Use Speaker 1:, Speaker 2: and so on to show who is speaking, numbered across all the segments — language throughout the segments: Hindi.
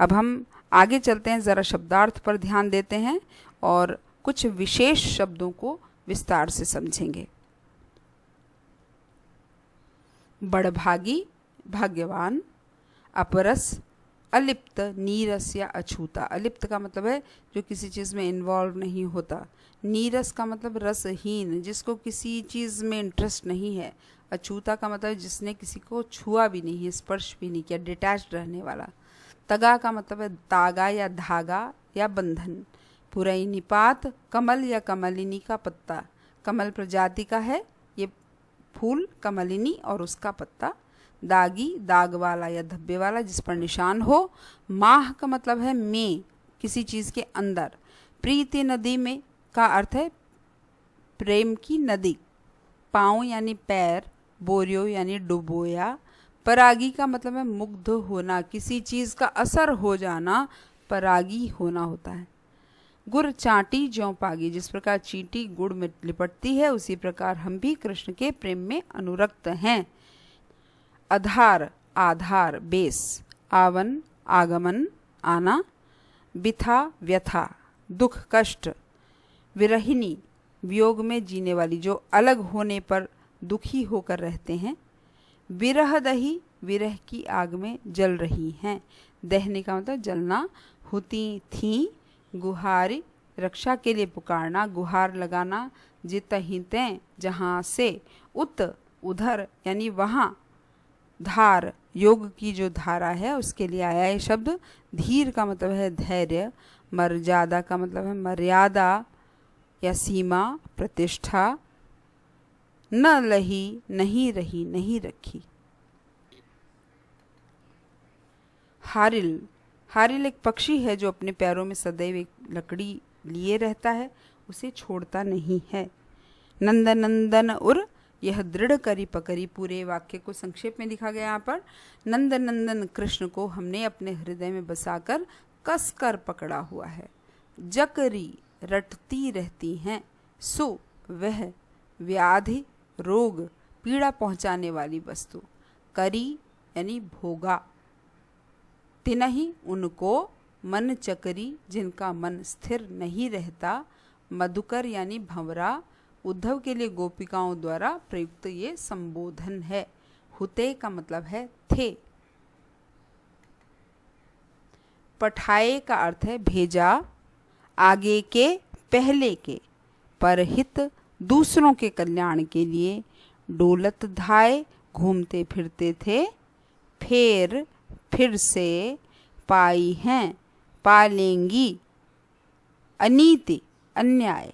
Speaker 1: अब हम आगे चलते हैं, ज़रा शब्दार्थ पर ध्यान देते हैं और कुछ विशेष शब्दों को विस्तार से समझेंगे। बड़भागी, भाग्यवान। अपरस, अलिप्त, नीरस या अछूता। अलिप्त का मतलब है जो किसी चीज़ में इन्वॉल्व नहीं होता। नीरस का मतलब रसहीन, जिसको किसी चीज़ में इंटरेस्ट नहीं है। अछूता का मतलब जिसने किसी को छुआ भी नहीं है, स्पर्श भी नहीं किया, डिटैच्ड रहने वाला। तगा का मतलब है तागा या धागा या बंधन। पुरैनिपात, कमल या कमलिनी का पत्ता। कमल प्रजाति का है ये फूल, कमलिनी और उसका पत्ता। दागी, दाग वाला या धब्बे वाला, जिस पर निशान हो। माह का मतलब है में, किसी चीज़ के अंदर। प्रीति नदी में का अर्थ है प्रेम की नदी। पाँव यानी पैर, बोरियो यानी डुबोया। परागी का मतलब है मुग्ध होना, किसी चीज़ का असर हो जाना, परागी होना होता है। गुर, चाटी, ज्यों पागी। जिस प्रकार चींटी गुड़ में लिपटती है, उसी प्रकार हम भी कृष्ण के प्रेम में अनुरक्त हैं। आधार, आधार, बेस। आवन, आगमन, आना। बिथा, व्यथा, दुख, कष्ट। विरहिणी, वियोग में जीने वाली, जो अलग होने पर दुखी होकर रहते हैं। विरह दही, विरह की आग में जल रही हैं। दहने का मतलब जलना। हुती, थी। गुहारी, रक्षा के लिए पुकारना, गुहार लगाना। जितहितें, जहाँ से। उत, उधर यानी वहाँ। धार, योग की जो धारा है उसके लिए आया ये शब्द। धीर का मतलब है धैर्य। मर्यादा का मतलब है मर्यादा या सीमा, प्रतिष्ठा। न लही, नहीं रही, नहीं रखी। हारिल, हारिल एक पक्षी है जो अपने पैरों में सदैव एक लकड़ी लिए रहता है, उसे छोड़ता नहीं है। नंदन, नंदन उर, यह दृढ़ करी पकड़ी। पूरे वाक्य को संक्षेप में लिखा गया यहाँ पर। नंदन नंदन कृष्ण को हमने अपने हृदय में बसाकर कसकर पकड़ा हुआ है। जकरी, रटती रहती हैं। सु, वह। व्याधि, रोग, पीड़ा पहुँचाने वाली वस्तु। करी यानी भोगा। तिनहि, उनको। मन चकरी, जिनका मन स्थिर नहीं रहता। मधुकर यानी भंवरा। उद्धव के लिए गोपिकाओं द्वारा प्रयुक्त ये संबोधन है। हुते का मतलब है थे। पठाए का अर्थ है भेजा, आगे के, पहले के। परहित, दूसरों के कल्याण के लिए। डोलत धाय, घूमते फिरते थे। फेर, फिर से। पाई हैं, पालेंगी। अनीति, अन्याय।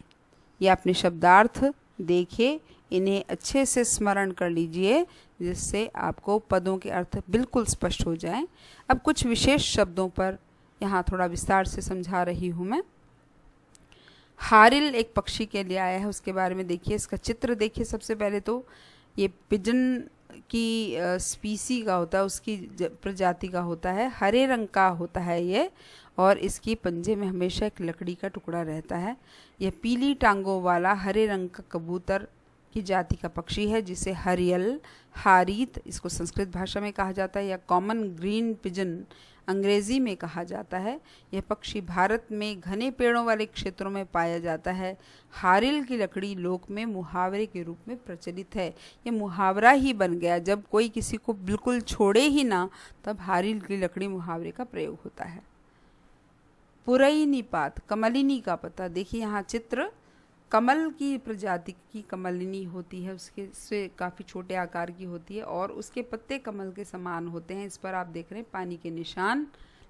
Speaker 1: ये अपने शब्दार्थ देखिए, इन्हें अच्छे से स्मरण कर लीजिए जिससे आपको पदों के अर्थ बिल्कुल स्पष्ट हो जाएं। अब कुछ विशेष शब्दों पर यहाँ थोड़ा विस्तार से समझा रही हूँ मैं। हारिल एक पक्षी के लिए आया है, उसके बारे में देखिए, इसका चित्र देखिए। सबसे पहले तो ये पिजन की स्पीसी का होता है, उसकी प्रजाति का होता है। हरे रंग का होता है ये, और इसकी पंजे में हमेशा एक लकड़ी का टुकड़ा रहता है। यह पीली टांगों वाला हरे रंग का कबूतर की जाति का पक्षी है, जिसे हरियल, हारीत इसको संस्कृत भाषा में कहा जाता है, या कॉमन ग्रीन पिजन अंग्रेजी में कहा जाता है। यह पक्षी भारत में घने पेड़ों वाले क्षेत्रों में पाया जाता है। हारिल की लकड़ी लोक में मुहावरे के रूप में प्रचलित है। ये मुहावरा ही बन गया, जब कोई किसी को बिल्कुल छोड़े ही ना, तब हारिल की लकड़ी मुहावरे का प्रयोग होता है। पुरैनिपात, कमलिनी का पत्ता। देखिए यहाँ चित्र, कमल की प्रजाति की कमलिनी होती है, उसके से काफ़ी छोटे आकार की होती है और उसके पत्ते कमल के समान होते हैं। इस पर आप देख रहे हैं पानी के निशान,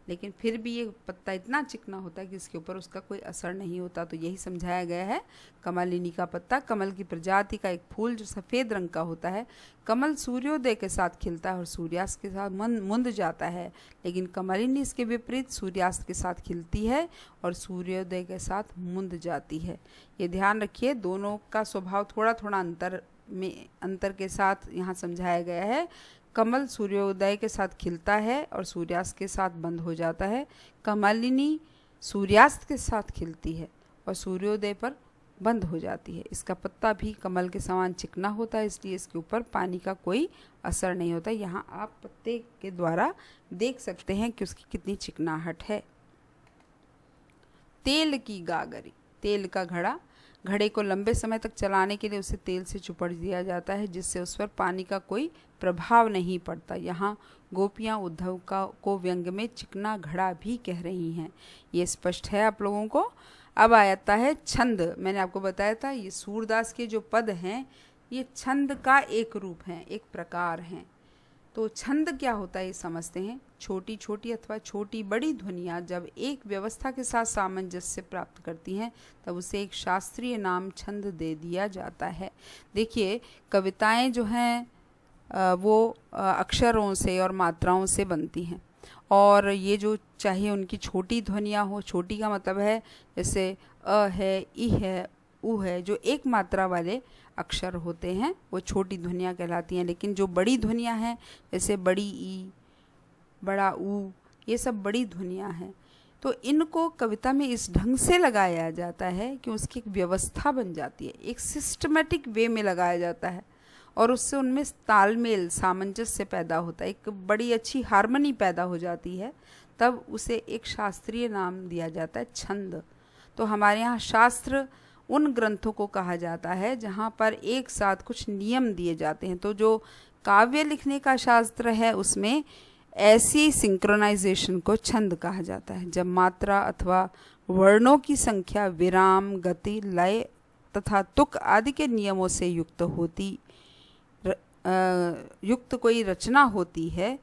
Speaker 1: लेकिन फिर भी ये पत्ता इतना चिकना होता है कि इसके ऊपर उसका कोई असर नहीं होता। तो यही समझाया गया है। कमलिनी का पत्ता कमल की प्रजाति का एक फूल जो सफ़ेद रंग का होता है। कमल सूर्योदय के साथ खिलता है और सूर्यास्त के साथ मुंद जाता है, लेकिन कमलिनी इसके विपरीत सूर्यास्त के साथ खिलती है और सूर्योदय के साथ मुंद जाती है। ये ध्यान रखिए, दोनों का स्वभाव थोड़ा थोड़ा अंतर के साथ यहाँ समझाया गया है। कमल सूर्योदय के साथ खिलता है और सूर्यास्त के साथ बंद हो जाता है। कमलिनी सूर्यास्त के साथ खिलती है और सूर्योदय पर बंद हो जाती है। इसका पत्ता भी कमल के समान चिकना होता है, इसलिए इसके ऊपर पानी का कोई असर नहीं होता। यहाँ आप पत्ते के द्वारा देख सकते हैं कि उसकी कितनी चिकनाहट है। तेल की गागरी, तेल का घड़ा, घड़े को लंबे समय तक चलाने के लिए उसे तेल से चुपड़ दिया जाता है, जिससे उस पर पानी का कोई प्रभाव नहीं पड़ता। यहाँ गोपियाँ उद्धव को व्यंग में चिकना घड़ा भी कह रही हैं। ये स्पष्ट है आप लोगों को। अब आता है छंद। मैंने आपको बताया था ये सूरदास के जो पद हैं ये छंद का एक रूप हैं, एक प्रकार हैं। तो छंद क्या होता है ये समझते हैं। छोटी छोटी अथवा छोटी बड़ी ध्वनियाँ जब एक व्यवस्था के साथ सामंजस्य प्राप्त करती हैं तब उसे एक शास्त्रीय नाम छंद दे दिया जाता है। देखिए कविताएं जो हैं वो अक्षरों से और मात्राओं से बनती हैं, और ये जो चाहे उनकी छोटी ध्वनियाँ हो, छोटी का मतलब है जैसे अ है, ई है, उ है, जो एक मात्रा वाले अक्षर होते हैं वो छोटी ध्वनियाँ कहलाती हैं। लेकिन जो बड़ी ध्वनियाँ हैं जैसे बड़ी ई, बड़ा ऊ, ये सब बड़ी ध्वनियाँ हैं। तो इनको कविता में इस ढंग से लगाया जाता है कि उसकी एक व्यवस्था बन जाती है, एक सिस्टमेटिक वे में लगाया जाता है, और उससे उनमें तालमेल, सामंजस्य पैदा होता है, एक बड़ी अच्छी हार्मनी पैदा हो जाती है। तब उसे एक शास्त्रीय नाम दिया जाता है छंद। तो हमारे यहाँ शास्त्र उन ग्रंथों को कहा जाता है जहाँ पर एक साथ कुछ नियम दिए जाते हैं। तो जो काव्य लिखने का शास्त्र है उसमें ऐसी सिंक्रोनाइजेशन को छंद कहा जाता है, जब मात्रा अथवा वर्णों की संख्या विराम, गति, लय तथा तुक आदि के नियमों से युक्त कोई रचना होती है।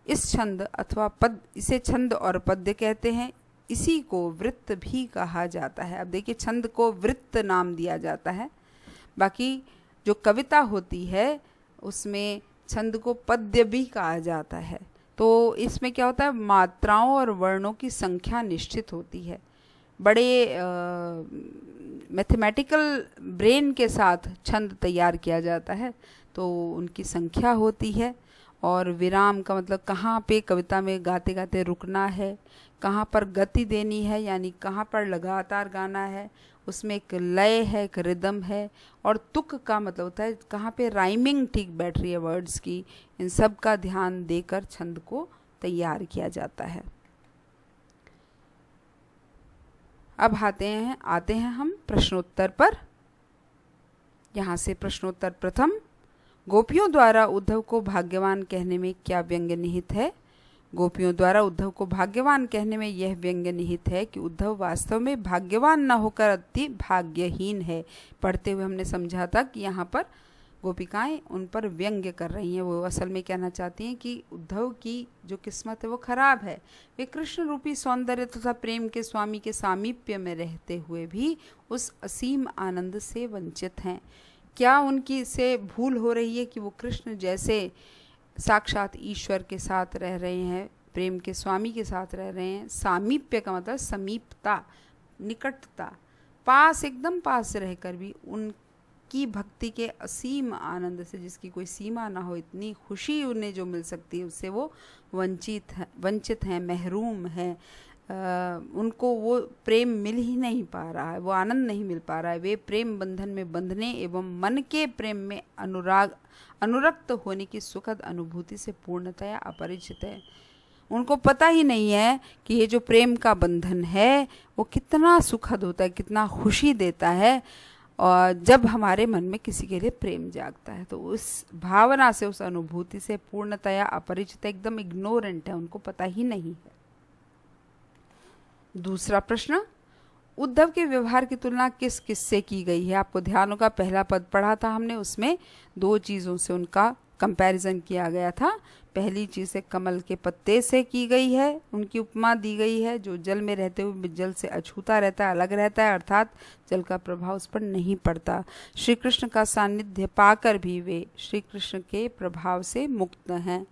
Speaker 1: इस छंद अथवा पद, इसे छंद और पद्य कहते हैं। इसी को वृत्त भी कहा जाता है। अब देखिए छंद को वृत्त नाम दिया जाता है, बाकी जो कविता होती है उसमें छंद को पद्य भी कहा जाता है। तो इसमें क्या होता है, मात्राओं और वर्णों की संख्या निश्चित होती है। बड़े मैथमेटिकल ब्रेन के साथ छंद तैयार किया जाता है, तो उनकी संख्या होती है। और विराम का मतलब कहाँ पे कविता में गाते गाते रुकना है, कहाँ पर गति देनी है, यानी कहाँ पर लगातार गाना है, उसमें एक लय है, एक रिदम है। और तुक का मतलब होता है कहाँ पे राइमिंग ठीक बैठ रही है वर्ड्स की। इन सब का ध्यान देकर छंद को तैयार किया जाता है। अब आते हैं हम प्रश्नोत्तर पर। यहाँ से प्रश्नोत्तर प्रथम, गोपियों द्वारा उद्धव को भाग्यवान कहने में क्या व्यंग्य निहित है? गोपियों द्वारा उद्धव को भाग्यवान कहने में यह व्यंग्य निहित है कि उद्धव वास्तव में भाग्यवान न होकर अति भाग्यहीन है। पढ़ते हुए हमने समझा था कि यहाँ पर गोपिकाएं उन पर व्यंग्य कर रही हैं। वो असल में कहना चाहती हैं कि उद्धव की जो किस्मत है वो खराब है। वे कृष्ण रूपी सौंदर्य तथा प्रेम के स्वामी के सामीप्य में रहते हुए भी उस असीम आनंद से वंचित हैं। क्या उनकी से भूल हो रही है कि वो कृष्ण जैसे साक्षात ईश्वर के साथ रह रहे हैं, प्रेम के स्वामी के साथ रह रहे हैं। सामीप्य का मतलब समीपता, निकटता, पास, एकदम पास रहकर भी उनकी भक्ति के असीम आनंद से, जिसकी कोई सीमा ना हो, इतनी खुशी उन्हें जो मिल सकती है उससे वो वंचित हैं, महरूम हैं। उनको वो प्रेम मिल ही नहीं पा रहा है, वो आनंद नहीं मिल पा रहा है। वे प्रेम बंधन में बंधने एवं मन के प्रेम में अनुरक्त होने की सुखद अनुभूति से पूर्णतया अपरिचित है। उनको पता ही नहीं है कि ये जो प्रेम का बंधन है वो कितना सुखद होता है, कितना खुशी देता है। और जब हमारे मन में किसी के लिए प्रेम जागता है तो उस भावना से, उस अनुभूति से पूर्णतया अपरिचित, एकदम इग्नोरेंट है, उनको पता ही नहीं है। दूसरा प्रश्न, उद्धव के व्यवहार की तुलना किस किस से की गई है? आपको ध्यान होगा पहला पद पढ़ा था हमने, उसमें दो चीज़ों से उनका कंपैरिजन किया गया था। पहली चीज़ है कमल के पत्ते से की गई है, उनकी उपमा दी गई है, जो जल में रहते हुए जल से अछूता रहता है, अलग रहता है, अर्थात जल का प्रभाव उस पर नहीं पड़ता। श्री कृष्ण का सानिध्य पाकर भी वे श्री कृष्ण के प्रभाव से मुक्त हैं।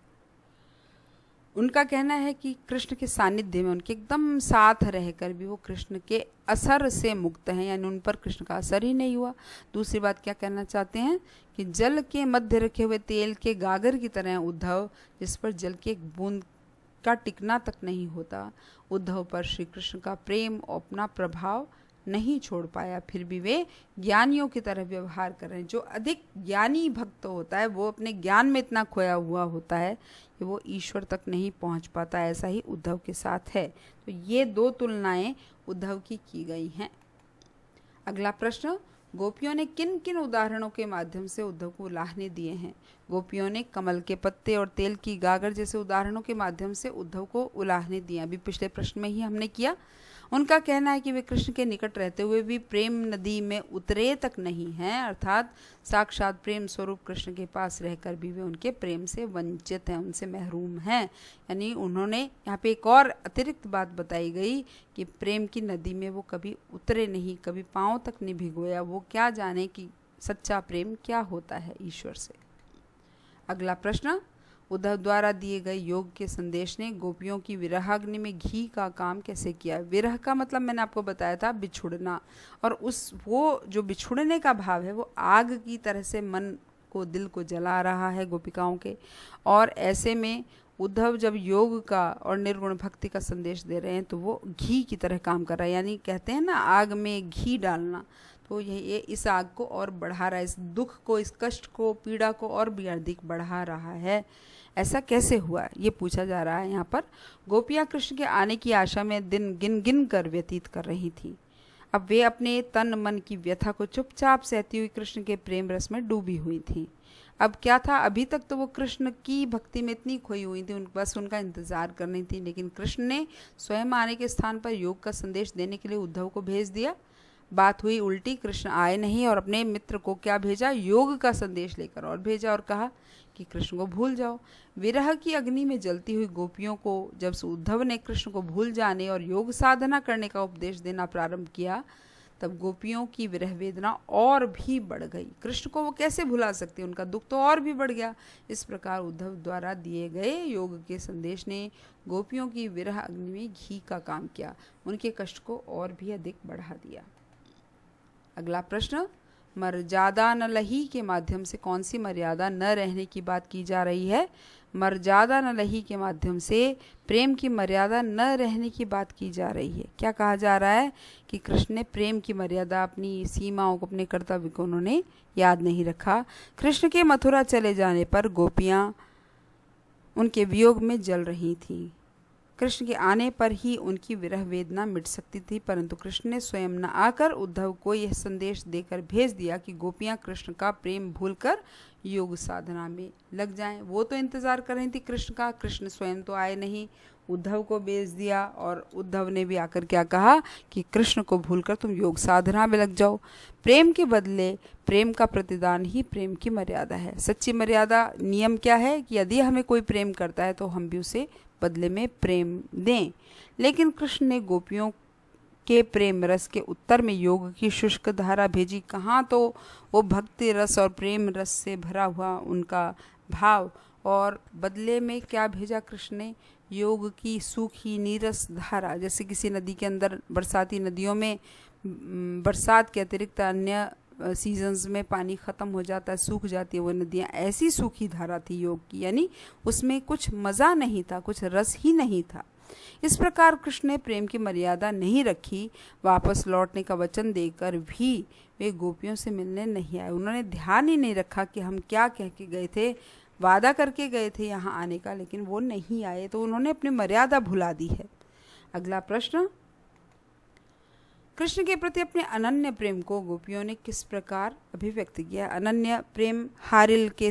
Speaker 1: उनका कहना है कि कृष्ण के सानिध्य में, उनके एकदम साथ रहकर भी वो कृष्ण के असर से मुक्त हैं, यानी उन पर कृष्ण का असर ही नहीं हुआ। दूसरी बात क्या कहना चाहते हैं कि जल के मध्य रखे हुए तेल के गागर की तरह उद्धव, जिस पर जल के एक बूंद का टिकना तक नहीं होता, उद्धव पर श्री कृष्ण का प्रेम और अपना प्रभाव नहीं छोड़ पाया, फिर भी वे ज्ञानियों की तरह व्यवहार कर रहे हैं। जो अधिक ज्ञानी भक्त होता है वो अपने ज्ञान में इतना खोया हुआ होता है कि वो ईश्वर तक नहीं पहुंच पाता। ऐसा ही उद्धव के साथ है। तो ये दो तुलनाएं उद्धव की गई हैं। अगला प्रश्न, गोपियों ने किन किन उदाहरणों के माध्यम से उद्धव को उलाहने दिए हैं? गोपियों ने कमल के पत्ते और तेल की गागर जैसे उदाहरणों के माध्यम से उद्धव को उलाहने दिए। अभी पिछले प्रश्न में ही हमने किया। उनका कहना है कि वे कृष्ण के निकट रहते हुए भी प्रेम नदी में उतरे तक नहीं हैं, अर्थात साक्षात प्रेम स्वरूप कृष्ण के पास रहकर भी वे उनके प्रेम से वंचित हैं, उनसे महरूम हैं। यानी उन्होंने यहाँ पे एक और अतिरिक्त बात बताई गई कि प्रेम की नदी में वो कभी उतरे नहीं, कभी पाँव तक नहीं भिगोया। वो क्या जाने कि सच्चा प्रेम क्या होता है ईश्वर से। अगला प्रश्न, उद्धव द्वारा दिए गए योग के संदेश ने गोपियों की विरहाग्नि में घी का काम कैसे किया? विरह का मतलब मैंने आपको बताया था बिछुड़ना, और वो जो बिछुड़ने का भाव है वो आग की तरह से मन को, दिल को जला रहा है गोपिकाओं के। और ऐसे में उद्धव जब योग का और निर्गुण भक्ति का संदेश दे रहे हैं तो वो घी की तरह काम कर रहा है। यानी कहते हैं ना आग में घी डालना, तो ये इस आग को और बढ़ा रहा है, इस दुख को, इस कष्ट को, पीड़ा को और भी अधिक बढ़ा रहा है। ऐसा कैसे हुआ, ये पूछा जा रहा है यहाँ पर। गोपियाँ कृष्ण के आने की आशा में दिन गिन गिन कर व्यतीत कर रही थीं। अब वे अपने तन मन की व्यथा को चुपचाप सहती हुई कृष्ण के प्रेम रस में डूबी हुई थीं। अब क्या था, अभी तक तो वो कृष्ण की भक्ति में इतनी खोई हुई थी, बस उनका इंतजार कर रही थी। लेकिन कृष्ण ने स्वयं आने के स्थान पर योग का संदेश देने के लिए उद्धव को भेज दिया। बात हुई उल्टी, कृष्ण आए नहीं और अपने मित्र को क्या भेजा, योग का संदेश लेकर और भेजा, और कहा कि कृष्ण को भूल जाओ। विरह की अग्नि में जलती हुई गोपियों को जब उद्धव ने कृष्ण को भूल जाने और योग साधना करने का उपदेश देना प्रारंभ किया, तब गोपियों की विरह वेदना और भी बढ़ गई। कृष्ण को वो कैसे भुला सकती, उनका दुख तो और भी बढ़ गया। इस प्रकार उद्धव द्वारा दिए गए योग के संदेश ने गोपियों की विरह अग्नि में घी का काम किया, उनके कष्ट को और भी अधिक बढ़ा दिया। अगला प्रश्न, मर्यादा न लही के माध्यम से कौन सी मर्यादा न रहने की बात की जा रही है? मर्यादा न लही के माध्यम से प्रेम की मर्यादा न रहने की बात की जा रही है। क्या कहा जा रहा है कि कृष्ण ने प्रेम की मर्यादा, अपनी सीमाओं को, अपने कर्तव्य को उन्होंने याद नहीं रखा। कृष्ण के मथुरा चले जाने पर गोपियाँ उनके वियोग में जल रही थीं। कृष्ण के आने पर ही उनकी विरह वेदना मिट सकती थी, परंतु कृष्ण ने स्वयं न आकर उद्धव को यह संदेश देकर भेज दिया कि गोपियाँ कृष्ण का प्रेम भूलकर योग साधना में लग जाएं। वो तो इंतजार कर रही थी कृष्ण का, कृष्ण स्वयं तो आए नहीं, उद्धव को भेज दिया और उद्धव ने भी आकर क्या कहा कि कृष्ण को भूलकर तुम योग साधना में लग जाओ। प्रेम के बदले प्रेम का प्रतिदान ही प्रेम की मर्यादा है। सच्ची मर्यादा नियम क्या है कि यदि हमें कोई प्रेम करता है तो हम भी उसे बदले में प्रेम दें। लेकिन कृष्ण ने गोपियों के प्रेम रस के उत्तर में योग की शुष्क धारा भेजी। कहाँ तो वो भक्ति रस और प्रेम रस से भरा हुआ उनका भाव, और बदले में क्या भेजा कृष्ण ने, योग की सूखी नीरस धारा। जैसे किसी नदी के अंदर, बरसाती नदियों में बरसात के अतिरिक्त अन्य सीजन्स में पानी ख़त्म हो जाता है, सूख जाती है वो नदियाँ, ऐसी सूखी धारा थी योग की। यानी उसमें कुछ मज़ा नहीं था, कुछ रस ही नहीं था। इस प्रकार कृष्ण ने प्रेम की मर्यादा नहीं रखी। वापस लौटने का वचन देकर भी वे गोपियों से मिलने नहीं आए। उन्होंने ध्यान ही नहीं रखा कि हम क्या कह के गए थे, वादा करके गए थे यहाँ आने का, लेकिन वो नहीं आए, तो उन्होंने अपनी मर्यादा भुला दी है। अगला प्रश्न, कृष्ण के प्रति अपने अनन्य प्रेम को गोपियों ने किस प्रकार अभिव्यक्त किया? अनन्य प्रेम हारिल के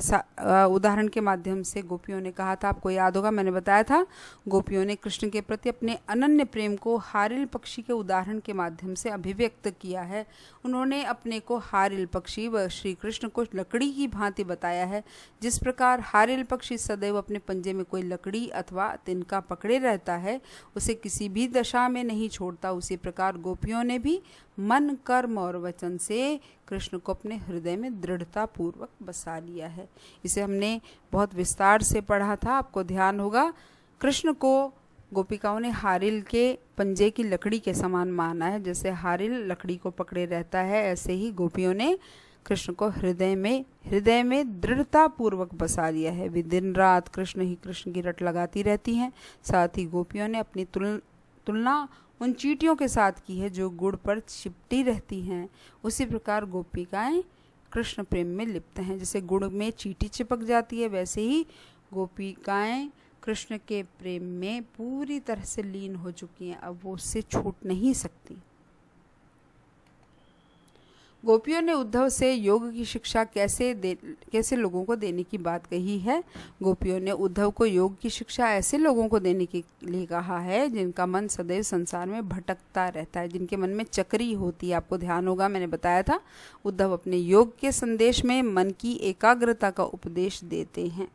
Speaker 1: उदाहरण के माध्यम से गोपियों ने कहा था, आपको याद होगा मैंने बताया था, गोपियों ने कृष्ण के प्रति अपने अनन्य प्रेम को हारिल पक्षी के उदाहरण के माध्यम से अभिव्यक्त किया है। उन्होंने अपने को हारिल पक्षी व श्री कृष्ण को लकड़ी की भांति बताया है। जिस प्रकार हारिल पक्षी सदैव अपने पंजे में कोई लकड़ी अथवा तिनका पकड़े रहता है, उसे किसी भी दशा में नहीं छोड़ता, उसी प्रकार गोपियों ने भी मन, कर्म और वचन से कृष्ण को अपने हृदय में दृढ़ता पूर्वक बसा लिया है। इसे हमने बहुत विस्तार से पढ़ा था, आपको ध्यान होगा। कृष्ण को गोपिकाओं ने हारिल के पंजे की लकड़ी के समान माना है। जैसे हारिल लकड़ी को पकड़े रहता है, ऐसे ही गोपियों ने कृष्ण को हृदय में दृढ़ता पूर्वक बसा लिया है। वे दिन रात कृष्ण की रट लगाती रहती हैं। साथ ही गोपियों ने अपनी तुलना उन चींटियों के साथ की है जो गुड़ पर चिपटी रहती हैं। उसी प्रकार गोपिकाएं कृष्ण प्रेम में लिप्त हैं। जैसे गुड़ में चींटी चिपक जाती है, वैसे ही गोपिकाएं कृष्ण के प्रेम में पूरी तरह से लीन हो चुकी हैं। अब वो उससे छूट नहीं सकती। गोपियों ने उद्धव से योग की शिक्षा कैसे लोगों को देने की बात कही है। गोपियों ने उद्धव को योग की शिक्षा ऐसे लोगों को देने के लिए कहा है जिनका मन सदैव संसार में भटकता रहता है, जिनके मन में चक्री होती है। आपको ध्यान होगा, मैंने बताया था उद्धव अपने योग के संदेश में मन की एकाग्रता का उपदेश देते हैं।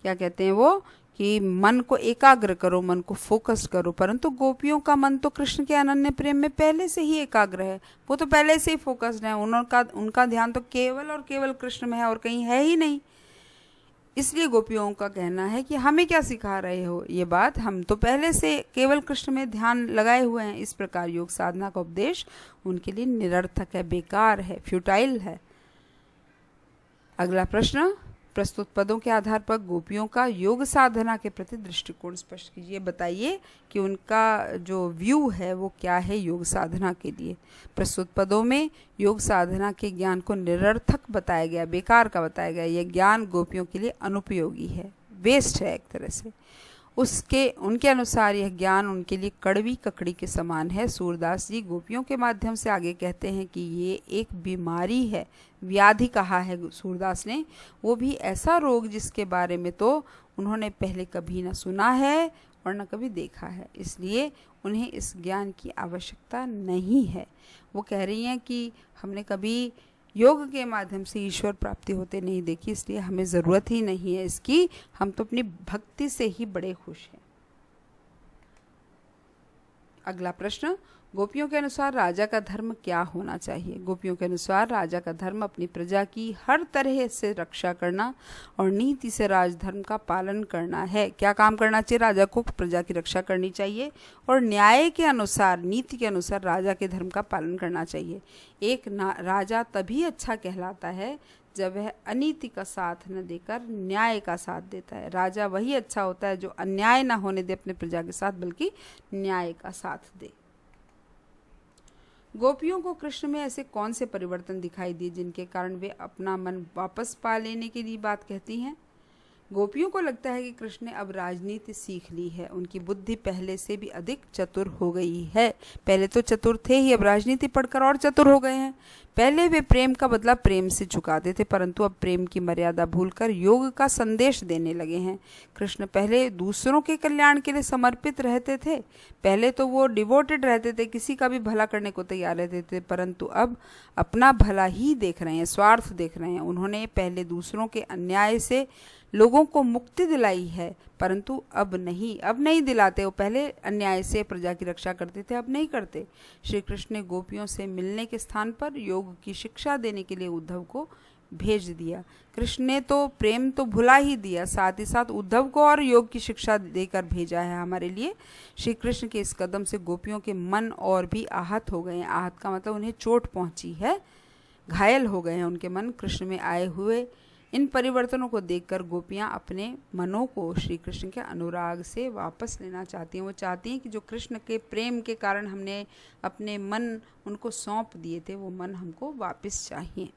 Speaker 1: क्या कहते हैं वो कि मन को एकाग्र करो, मन को फोकस करो। परंतु गोपियों का मन तो कृष्ण के अनन्य प्रेम में पहले से ही एकाग्र है, वो तो पहले से ही फोकस्ड है। उनका ध्यान तो केवल और केवल कृष्ण में है और कहीं है ही नहीं। इसलिए गोपियों का कहना है कि हमें क्या सिखा रहे हो ये बात, हम तो पहले से केवल कृष्ण में ध्यान लगाए हुए हैं। इस प्रकार योग साधना का उपदेश उनके लिए निरर्थक है, बेकार है, फ्यूटाइल है। अगला प्रश्न, प्रस्तुत पदों के आधार पर गोपियों का योग साधना के प्रति दृष्टिकोण स्पष्ट कीजिए। बताइए कि उनका जो व्यू है वो क्या है योग साधना के लिए। प्रस्तुत पदों में योग साधना के ज्ञान को निरर्थक बताया गया, बेकार का बताया गया। यह ज्ञान गोपियों के लिए अनुपयोगी है, वेस्ट है एक तरह से। उनके अनुसार यह ज्ञान उनके लिए कड़वी ककड़ी के समान है। सूरदास जी गोपियों के माध्यम से आगे कहते हैं कि ये एक बीमारी है, व्याधि कहा है सूरदास ने, वो भी ऐसा रोग जिसके बारे में तो उन्होंने पहले कभी न सुना है और न कभी देखा है, इसलिए उन्हें इस ज्ञान की आवश्यकता नहीं है। वो कह रही हैं कि हमने कभी योग के माध्यम से ईश्वर प्राप्ति होते नहीं देखी, इसलिए हमें ज़रूरत ही नहीं है इसकी, हम तो अपनी भक्ति से ही बड़े खुश हैं। अगला प्रश्न, गोपियों के अनुसार राजा का धर्म क्या होना चाहिए। गोपियों के अनुसार राजा का धर्म अपनी प्रजा की हर तरह से रक्षा करना और नीति से राजधर्म का पालन करना है। क्या काम करना चाहिए राजा को? प्रजा की रक्षा करनी चाहिए और न्याय के अनुसार, नीति के अनुसार राजा के धर्म का पालन करना चाहिए। एक राजा तभी अच्छा कहलाता है जब वह अनीति का साथ न देकर न्याय का साथ देता है। राजा वही अच्छा होता है जो अन्याय ना होने दे अपने प्रजा के साथ, बल्कि न्याय का साथ दे। गोपियों को कृष्ण में ऐसे कौन से परिवर्तन दिखाई दिए जिनके कारण वे अपना मन वापस पा लेने के लिए बात कहती हैं। गोपियों को लगता है कि कृष्ण ने अब राजनीति सीख ली है, उनकी बुद्धि पहले से भी अधिक चतुर हो गई है। पहले तो चतुर थे ही, अब राजनीति पढ़कर और चतुर हो गए हैं। पहले वे प्रेम का बदला प्रेम से चुकाते थे, परंतु अब प्रेम की मर्यादा भूलकर योग का संदेश देने लगे हैं। कृष्ण पहले दूसरों के कल्याण के लिए समर्पित रहते थे, पहले तो वो डिवोटेड रहते थे, किसी का भी भला करने को तैयार रहते थे, परंतु अब अपना भला ही देख रहे हैं, स्वार्थ देख रहे हैं। उन्होंने पहले दूसरों के अन्याय से लोगों को मुक्ति दिलाई है, परंतु अब नहीं दिलाते। वो पहले अन्याय से प्रजा की रक्षा करते थे, अब नहीं करते। श्री कृष्ण ने गोपियों से मिलने के स्थान पर योग की शिक्षा देने के लिए उद्धव को भेज दिया। कृष्ण ने तो प्रेम तो भुला ही दिया, साथ ही साथ उद्धव को और योग की शिक्षा देकर भेजा है हमारे लिए। श्री कृष्ण के इस कदम से गोपियों के मन और भी आहत हो गए हैं। आहत का मतलब उन्हें चोट पहुंची है, घायल हो गए हैं उनके मन। कृष्ण में आए हुए इन परिवर्तनों को देखकर गोपियां अपने मनों को श्री कृष्ण के अनुराग से वापस लेना चाहती हैं। वो चाहती हैं कि जो कृष्ण के प्रेम के कारण हमने अपने मन उनको सौंप दिए थे, वो मन हमको वापस चाहिए।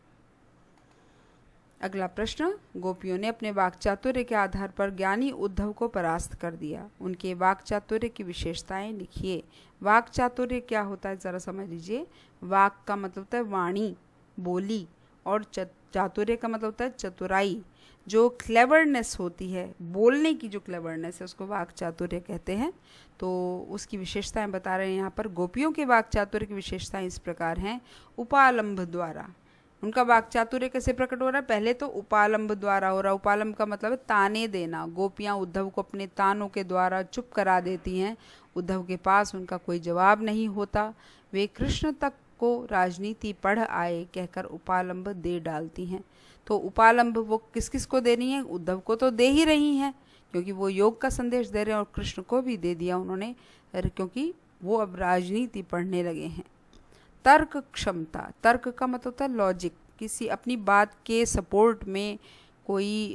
Speaker 1: अगला प्रश्न, गोपियों ने अपने वाक्चातुर्य के आधार पर ज्ञानी उद्धव को परास्त कर दिया। उनके वाक्चातुर्य की विशेषताएं लिखिए। वाक्चातुर्य क्या होता है ज़रा समझ लीजिए। वाक का मतलब होता है वाणी, बोली, और चातुर्य का मतलब होता है चतुराई। जो क्लेवरनेस होती है, बोलने की जो क्लेवरनेस है, उसको वाक चातुर्य कहते हैं। तो उसकी विशेषताएं बता रहे हैं यहाँ पर। गोपियों के वाक चातुर्य की विशेषताएं इस प्रकार हैं। उपालंब द्वारा उनका वाक चातुर्य कैसे प्रकट हो रहा है? पहले तो उपालंब द्वारा हो रहा है। उपालंब का मतलब है ताने देना। गोपियाँ उद्धव को अपने तानों के द्वारा चुप करा देती हैं। उद्धव के पास उनका कोई जवाब नहीं होता। वे कृष्ण तक को राजनीति पढ़ आए कहकर उपालंब दे डालती हैं। तो उपालंब वो किस किस को दे रही हैं? उद्धव को तो दे ही रही हैं, क्योंकि वो योग का संदेश दे रहे हैं, और कृष्ण को भी दे दिया उन्होंने, क्योंकि वो अब राजनीति पढ़ने लगे हैं। तर्क क्षमता, तर्क का मतलब होता है लॉजिक, किसी अपनी बात के सपोर्ट में कोई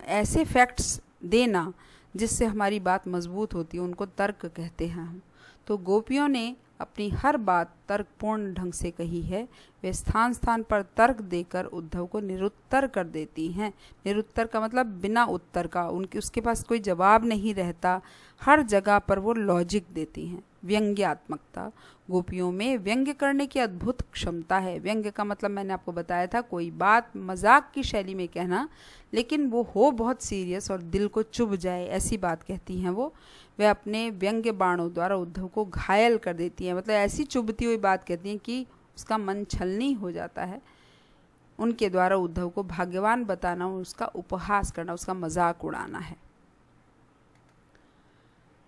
Speaker 1: ऐसे फैक्ट्स देना जिससे हमारी बात मजबूत होती है, उनको तर्क कहते हैं हम। तो गोपियों ने अपनी हर बात तर्कपूर्ण ढंग से कही है। वे स्थान स्थान पर तर्क देकर उद्धव को निरुत्तर कर देती हैं। निरुत्तर का मतलब बिना उत्तर का, उसके पास कोई जवाब नहीं रहता, हर जगह पर वो लॉजिक देती हैं। व्यंग्यात्मकता, गोपियों में व्यंग्य करने की अद्भुत क्षमता है। व्यंग्य का मतलब मैंने आपको बताया था, कोई बात मजाक की शैली में कहना, लेकिन वो हो बहुत सीरियस और दिल को चुभ जाए, ऐसी बात कहती हैं वो। वे अपने व्यंग्य बाणों द्वारा उद्धव को घायल कर देती हैं, मतलब ऐसी चुभती हुई बात कहती हैं कि उसका मन छलनी हो जाता है। उनके द्वारा उद्धव को भाग्यवान बताना, उसका उपहास करना, उसका मजाक उड़ाना है।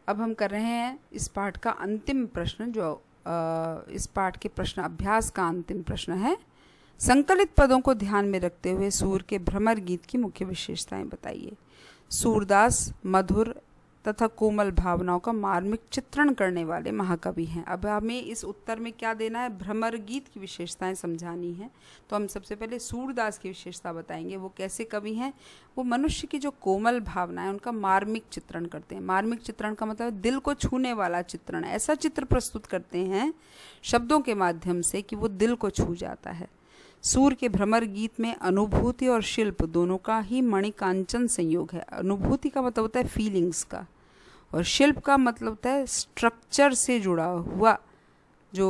Speaker 1: अब हम कर रहे हैं इस पाठ का अंतिम प्रश्न, जो इस पाठ के प्रश्न अभ्यास का अंतिम प्रश्न है। संकलित पदों को ध्यान में रखते हुए सूर के भ्रमर गीत की मुख्य विशेषताएं बताइए। सूरदास मधुर तथा कोमल भावनाओं का मार्मिक चित्रण करने वाले महाकवि हैं। अब हमें इस उत्तर में क्या देना है, भ्रमर गीत की विशेषताएं समझानी है। तो हम सबसे पहले सूरदास की विशेषता बताएंगे। वो कैसे कवि हैं? वो मनुष्य की जो कोमल भावना है उनका मार्मिक चित्रण करते हैं। मार्मिक चित्रण का मतलब दिल को छूने वाला चित्रण, ऐसा चित्र प्रस्तुत करते हैं शब्दों के माध्यम से कि वो दिल को छू जाता है। सूर के भ्रमर गीत में अनुभूति और शिल्प दोनों का ही मणिकांचन संयोग है। अनुभूति का मतलब होता है फीलिंग्स का, और शिल्प का मतलब होता है स्ट्रक्चर से जुड़ा हुआ, जो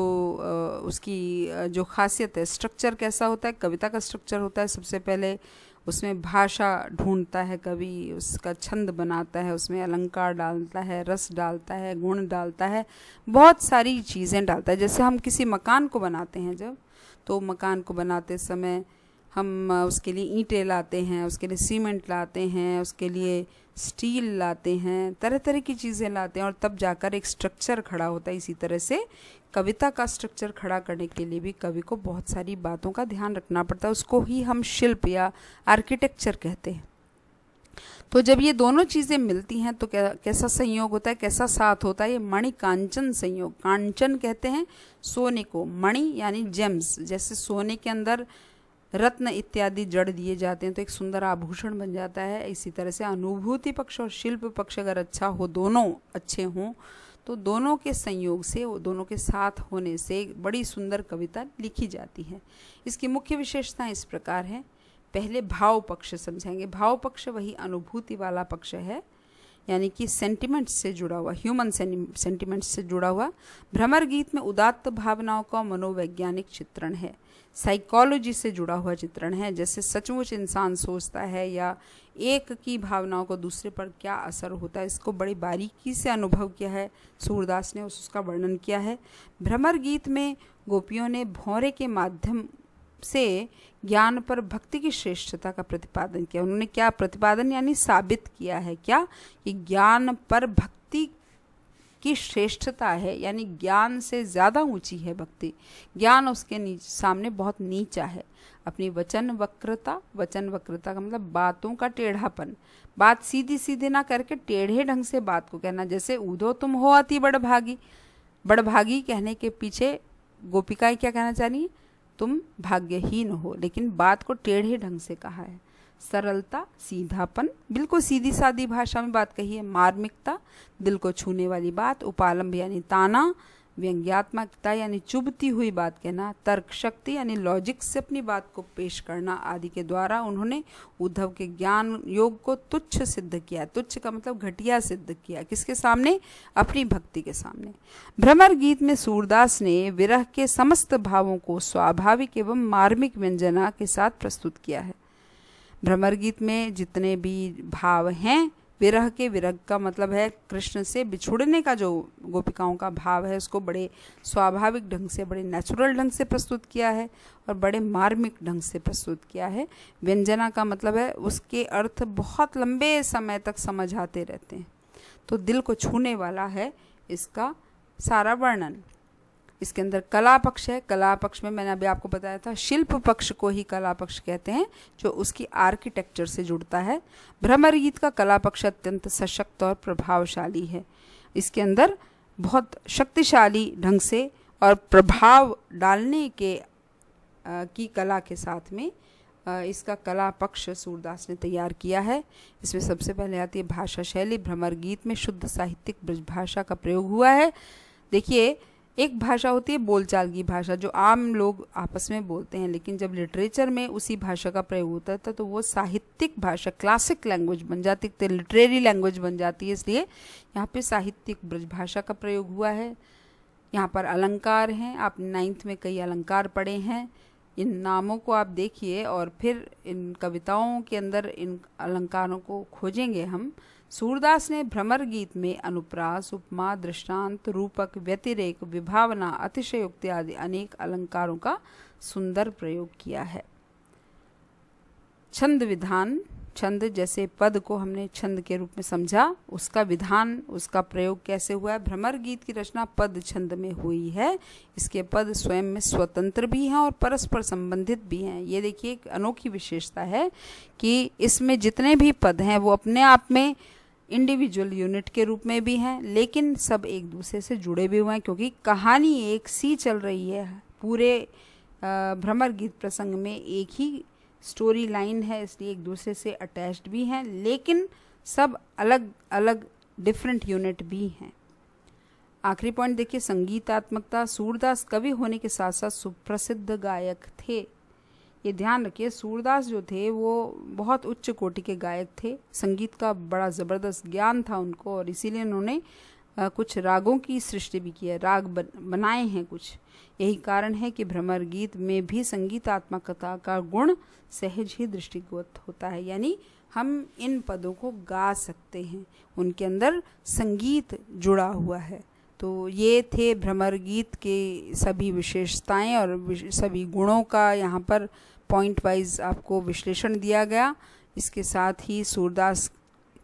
Speaker 1: उसकी जो खासियत है। स्ट्रक्चर कैसा होता है? कविता का स्ट्रक्चर होता है सबसे पहले उसमें भाषा ढूंढता है कवि, उसका छंद बनाता है, उसमें अलंकार डालता है, रस डालता है, गुण डालता है, बहुत सारी चीज़ें डालता है। जैसे हम किसी मकान को बनाते हैं, जब तो मकान को बनाते समय हम उसके लिए ईंटें लाते हैं, उसके लिए सीमेंट लाते हैं, उसके लिए स्टील लाते हैं, तरह तरह की चीज़ें लाते हैं, और तब जाकर एक स्ट्रक्चर खड़ा होता है। इसी तरह से कविता का स्ट्रक्चर खड़ा करने के लिए भी कवि को बहुत सारी बातों का ध्यान रखना पड़ता है। उसको ही हम शिल्प या आर्किटेक्चर कहते हैं। तो जब ये दोनों चीज़ें मिलती हैं तो कैसा संयोग होता है, कैसा साथ होता है? ये मणि कांचन संयोग। कांचन कहते हैं सोने को, मणि यानी जेम्स, जैसे सोने के अंदर रत्न इत्यादि जड़ दिए जाते हैं तो एक सुंदर आभूषण बन जाता है। इसी तरह से अनुभूति पक्ष और शिल्प पक्ष अगर अच्छा हो, दोनों अच्छे हों, तो दोनों के संयोग से, दोनों के साथ होने से बड़ी सुंदर कविता लिखी जाती है। इसकी मुख्य विशेषताएं इस प्रकार हैं। पहले भाव पक्ष समझाएंगे। भाव पक्ष वही अनुभूति वाला पक्ष है, यानी कि सेंटिमेंट्स से जुड़ा हुआ, ह्यूमन सेंटिमेंट्स से जुड़ा हुआ। भ्रमर गीत में उदात्त भावनाओं का मनोवैज्ञानिक चित्रण है, साइकोलॉजी से जुड़ा हुआ चित्रण है। जैसे सचमुच इंसान सोचता है या एक की भावनाओं को दूसरे पर क्या असर होता है, इसको बड़ी बारीकी से अनुभव किया है सूरदास ने, उसका वर्णन किया है। भ्रमर गीत में गोपियों ने भौरे के माध्यम से ज्ञान पर भक्ति की श्रेष्ठता का प्रतिपादन किया। उन्होंने क्या प्रतिपादन यानी साबित किया है, क्या कि ज्ञान पर भक्ति की श्रेष्ठता है, यानी ज्ञान से ज़्यादा ऊंची है भक्ति। ज्ञान उसके सामने बहुत नीचा है। अपनी वचन वक्रता का मतलब बातों का टेढ़ापन, बात सीधी सीधी ना करके टेढ़े ढंग से बात को कहना। जैसे ऊधो तुम हो अति बड़भागी, बड़भागी कहने के पीछे गोपिकाएं क्या कहना चाह रही है? तुम भाग्यहीन हो, लेकिन बात को टेढ़े ढंग से कहा है। सरलता, सीधापन, बिल्कुल सीधी सादी भाषा में बात कही है। मार्मिकता, दिल को छूने वाली बात। उपालंब यानी ताना। व्यंग्यात्मकता यानी चुभती हुई बात कहना। तर्क शक्ति यानी लॉजिक से अपनी बात को पेश करना आदि के द्वारा उन्होंने उद्धव के ज्ञान योग को तुच्छ सिद्ध किया। तुच्छ का मतलब घटिया सिद्ध किया। किसके सामने? अपनी भक्ति के सामने। भ्रमर गीत में सूरदास ने विरह के समस्त भावों को स्वाभाविक एवं मार्मिक व्यंजना के साथ प्रस्तुत किया है। भ्रमर गीत में जितने भी भाव हैं, विरह का मतलब है कृष्ण से बिछुड़ने का जो गोपिकाओं का भाव है, उसको बड़े स्वाभाविक ढंग से, बड़े नेचुरल ढंग से प्रस्तुत किया है और बड़े मार्मिक ढंग से प्रस्तुत किया है। व्यंजना का मतलब है उसके अर्थ बहुत लंबे समय तक समझ आते रहते हैं, तो दिल को छूने वाला है इसका सारा वर्णन। इसके अंदर कला पक्ष है। कला पक्ष में मैंने अभी आपको बताया था, शिल्प पक्ष को ही कला पक्ष कहते हैं, जो उसकी आर्किटेक्चर से जुड़ता है। भ्रमर गीत का कला पक्ष अत्यंत सशक्त और प्रभावशाली है। इसके अंदर बहुत शक्तिशाली ढंग से और प्रभाव डालने के की कला के साथ में इसका कला पक्ष सूरदास ने तैयार किया है। इसमें सबसे पहले आती है भाषा शैली। भ्रमर गीत में शुद्ध साहित्यिक ब्रज भाषा का प्रयोग हुआ है। देखिए, एक भाषा होती है बोलचाल की भाषा, जो आम लोग आपस में बोलते हैं, लेकिन जब लिटरेचर में उसी भाषा का प्रयोग होता था तो वो साहित्यिक भाषा, क्लासिक लैंग्वेज बन जाती है, लिटरेरी लैंग्वेज बन जाती है। इसलिए यहाँ पे साहित्यिक ब्रज भाषा का प्रयोग हुआ है। यहाँ पर अलंकार हैं, आप 9th में कई अलंकार पढ़े हैं। इन नामों को आप देखिए और फिर इन कविताओं के अंदर इन अलंकारों को खोजेंगे हम। सूरदास ने भ्रमर गीत में अनुप्रास, उपमा, दृष्टांत, रूपक, व्यतिरेक, विभावना, अतिशयोक्ति आदि अनेक अलंकारों का सुंदर प्रयोग किया है। छंद विधान, छंद जैसे पद को हमने छंद के रूप में समझा, उसका विधान, उसका प्रयोग कैसे हुआ है। भ्रमर गीत की रचना पद छंद में हुई है। इसके पद स्वयं में स्वतंत्र भी हैं और परस्पर संबंधित भी हैं। ये देखिए, एक अनोखी विशेषता है कि इसमें जितने भी पद हैं वो अपने आप में इंडिविजुअल यूनिट के रूप में भी हैं, लेकिन सब एक दूसरे से जुड़े भी हुए हैं, क्योंकि कहानी एक सी चल रही है। पूरे भ्रमर गीत प्रसंग में एक ही स्टोरी लाइन है, इसलिए एक दूसरे से अटैच्ड भी हैं, लेकिन सब अलग अलग डिफरेंट यूनिट भी हैं। आखिरी पॉइंट देखिए, संगीतात्मकता। सूरदास कवि होने के साथ साथ सुप्रसिद्ध गायक थे। ये ध्यान रखिए, सूरदास जो थे वो बहुत उच्च कोटि के गायक थे। संगीत का बड़ा ज़बरदस्त ज्ञान था उनको, और इसीलिए उन्होंने कुछ रागों की सृष्टि भी की है, राग बनाए हैं कुछ। यही कारण है कि भ्रमर गीत में भी संगीतात्मकता का गुण सहज ही दृष्टिगत होता है, यानी हम इन पदों को गा सकते हैं, उनके अंदर संगीत जुड़ा हुआ है। तो ये थे भ्रमर गीत के सभी विशेषताएं और सभी गुणों का यहाँ पर पॉइंट वाइज आपको विश्लेषण दिया गया। इसके साथ ही सूरदास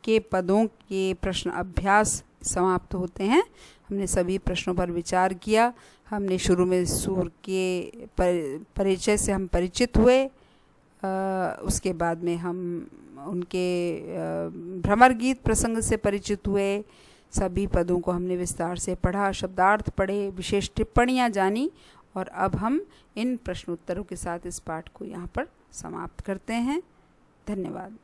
Speaker 1: के पदों के प्रश्न अभ्यास समाप्त होते हैं। हमने सभी प्रश्नों पर विचार किया। हमने शुरू में सूर के परिचय से हम परिचित हुए, उसके बाद में हम उनके भ्रमर गीत प्रसंग से परिचित हुए। सभी पदों को हमने विस्तार से पढ़ा, शब्दार्थ पढ़े, विशेष टिप्पणियाँ जानी, और अब हम इन प्रश्नोत्तरों के साथ इस पाठ को यहाँ पर समाप्त करते हैं। धन्यवाद।